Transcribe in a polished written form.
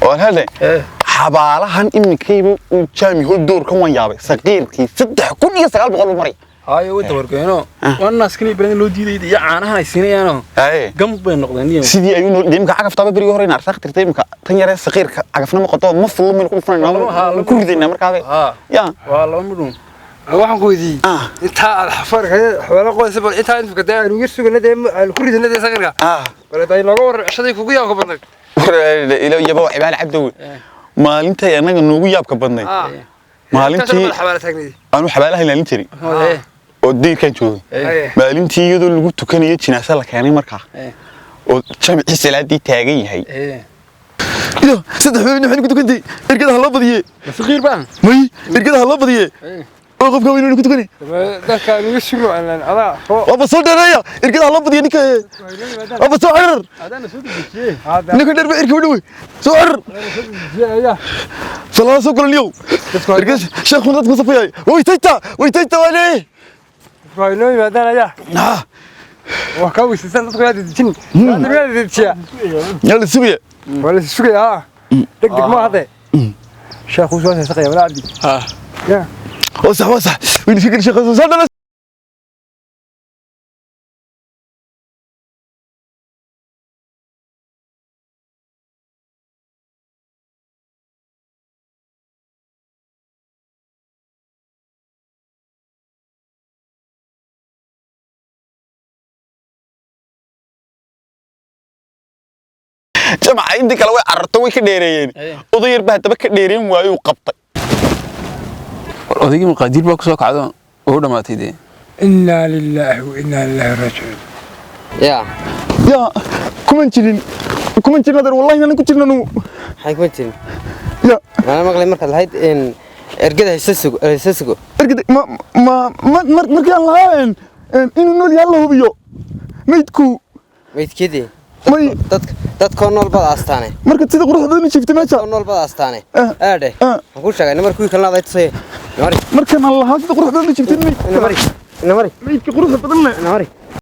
وهذا حبالهن إمكيبو وجامي هو الدور كم يابي صغير كي صدق كل يسأل بقول مري هاي ودور كأنه والناس كني بين لودي دي يعناها السنة أنا قم بين نقدني سيدي أيون ديمك عقف طابة بري هورين عرفت ترتيبك تنير صغير عقفنا مقطع مفلو من كل فلان كل ذي نمر كذا يا والله مدون waxaan ku weydiiyey inta xafarka xoolo qoys bal inta inta ka daa ugu sugnade kuridinada sagarka bal laga war cishadii kugu yaab ka badnay ila yaba cibaal cabdo maalinta anaga noogu yaab ka badnay maalintii aanu xabaalaha ilaalin jiray oo diirkan joogay maalintii iyadoo lagu tukanayo jinaasa la keenay markaa oo jamci salaadii taagan yahay iyo saddex weyn waxaan ku tukantay irgadaha loo badiyay saqiir baan may irgadaha loo badiyay oo qofka weyn ku tukanay dadka ugu sugo aan ada oo basoo dheereeya irgadaha loo badiyay ninka oo basoo xarar adana soo dejiyay ninka dheer ba irka wadhow soo xarar salaam soo kulaniyo irgad sheekhu dadku safayay way tayta wale فاينو يبدأ يا وكاوي سيسان تقول هذا تجين هذا تجيا يلا سوية ولا سوية دق ما هذا شيخ وسوسة سقيا ولا عندي يا وسع وين فكر شيخ وسوسة جماعة عندك لو عرضتوي كديرين أضير به تبى كديرين وياو قبطي أضيق مقادير بقصة كعدان وهذا ما تيجي إنا لله وإنا إليه راجعون يا كمان ترين هذا والله أنا كنت ترينه هاي كمان ترين يا أنا ما قلت مركز هاي إن أرجع هيسسقو أرجع ما مركز الله إنه نقول يلا هو بيو ميتكو ميت كذي ماي dad koonol bad aastaane marka sida quruxda shifta meesha koonol bad aastaane aade ku sheegay markii kala aday tusay marka Allah sida quruxda shifta namari meedka quruxda badan namari